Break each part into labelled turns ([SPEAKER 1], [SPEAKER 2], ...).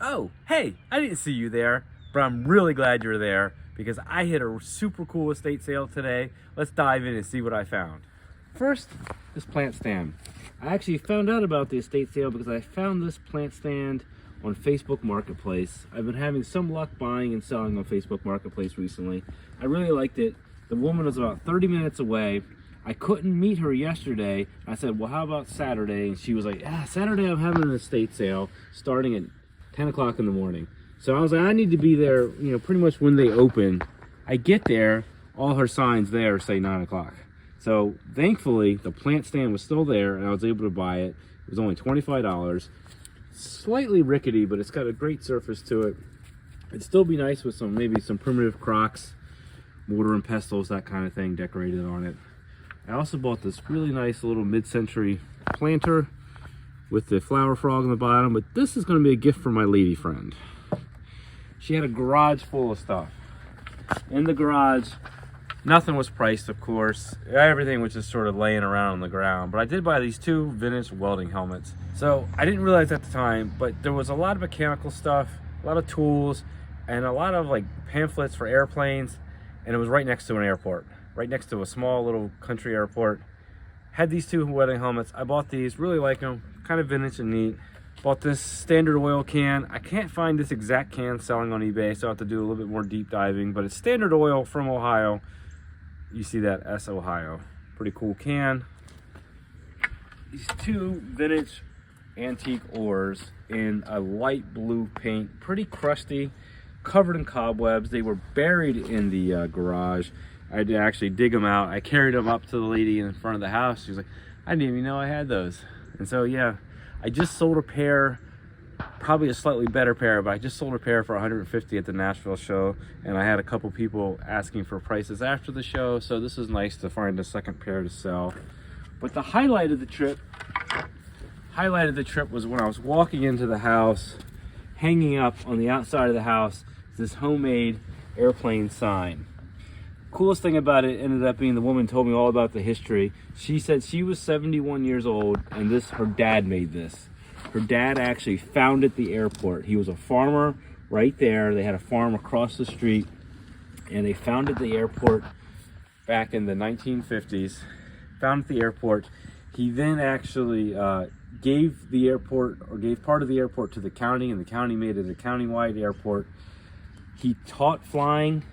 [SPEAKER 1] Oh, hey, I didn't see you there, but I'm really glad you're there because I hit a super cool estate sale today. Let's dive in and see what I found. First, this plant stand. I actually found out about the estate sale because I found this plant stand on Facebook Marketplace. I've been having some luck buying and selling on Facebook Marketplace recently. I really liked it. The woman was about 30 minutes away. I couldn't meet her yesterday. I said, well, how about Saturday? And she was like, Saturday I'm having an estate sale starting at 10 o'clock in the morning. So I was like, I need to be there, pretty much when they open. I get there, all her signs there say 9 o'clock. So thankfully, the plant stand was still there and I was able to buy it. It was only $25. Slightly rickety, but it's got a great surface to it. It'd still be nice with maybe some primitive crocks, mortar and pestles, that kind of thing decorated on it. I also bought this really nice little mid-century planter with the flower frog on the bottom, but this is going to be a gift for my lady friend. She had a garage full of stuff. In the garage, nothing was priced, of course. Everything was just sort of laying around on the ground. But I did buy these 2 vintage welding helmets. So I didn't realize at the time, but there was a lot of mechanical stuff, a lot of tools, and a lot of like pamphlets for airplanes. And it was right next to an airport, right next to a small little country airport. Had these 2 welding helmets. I bought these, really like them, kind of vintage and neat. Bought this Standard Oil can. I can't find this exact can selling on eBay, so I have to do a little bit more deep diving, but it's Standard Oil from Ohio. You see that, S Ohio. Pretty cool can. These 2 vintage antique oars in a light blue paint, pretty crusty, covered in cobwebs. They were buried in the garage. I had to actually dig them out. I carried them up to the lady in front of the house. She was like, I didn't even know I had those. And so, yeah, I just sold a pair, probably a slightly better pair, but I just sold a pair for $150 at the Nashville show. And I had a couple people asking for prices after the show. So this is nice to find a second pair to sell. But the highlight of the trip was when I was walking into the house, hanging up on the outside of the house, this homemade airplane sign. Coolest thing about it ended up being the woman told me all about the history. She said she was 71 years old and her dad made this. Her dad actually founded the airport. He was a farmer right there. They had a farm across the street and they founded the airport back in the 1950s. Founded the airport. He then actually gave the airport, or gave part of the airport to the county, and the county made it a county-wide airport. He taught flying.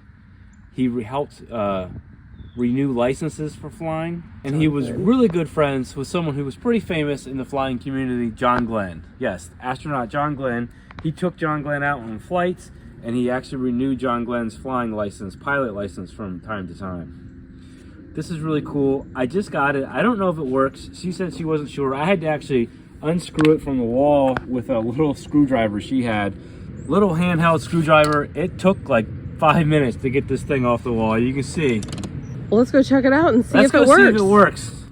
[SPEAKER 1] He helped renew licenses for flying. And he was really good friends with someone who was pretty famous in the flying community, John Glenn. Yes, astronaut John Glenn. He took John Glenn out on flights, and he actually renewed John Glenn's flying license, pilot license, from time to time. This is really cool. I just got it. I don't know if it works. She said she wasn't sure. I had to actually unscrew it from the wall with a little screwdriver she had. Little handheld screwdriver. It took like 5 minutes to get this thing off the wall. You can see.
[SPEAKER 2] Well, let's go check it out and see
[SPEAKER 1] if it works.
[SPEAKER 2] Let's go
[SPEAKER 1] see if it works.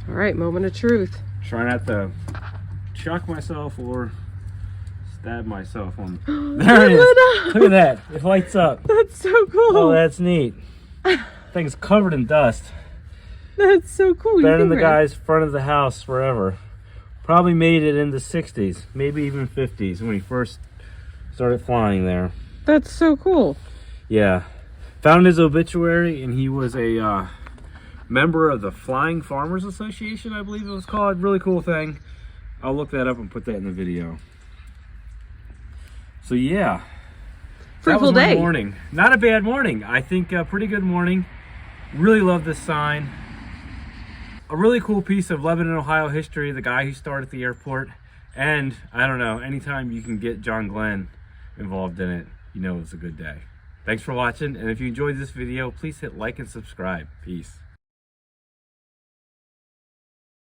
[SPEAKER 2] All right, moment of truth.
[SPEAKER 1] Try not to shock myself or stab myself on. There it is. Look at that. It lights up.
[SPEAKER 2] That's so cool.
[SPEAKER 1] Oh, that's neat. Thing's covered in dust.
[SPEAKER 2] That's so cool.
[SPEAKER 1] Been in the guy's front of the house forever. Probably made it in the 60s, maybe even 50s when he first started flying there.
[SPEAKER 2] That's so cool.
[SPEAKER 1] Yeah. Found his obituary, and he was a member of the Flying Farmers Association, I believe it was called. Really cool thing. I'll look that up and put that in the video. So yeah.
[SPEAKER 2] Fruitful day.
[SPEAKER 1] Morning. Not a bad morning. I think a pretty good morning. Really love this sign. A really cool piece of Lebanon, Ohio history, the guy who started the airport. And I don't know, anytime you can get John Glenn involved in it, you know it's a good day. Thanks for watching, and if you enjoyed this video, please hit like and subscribe. Peace.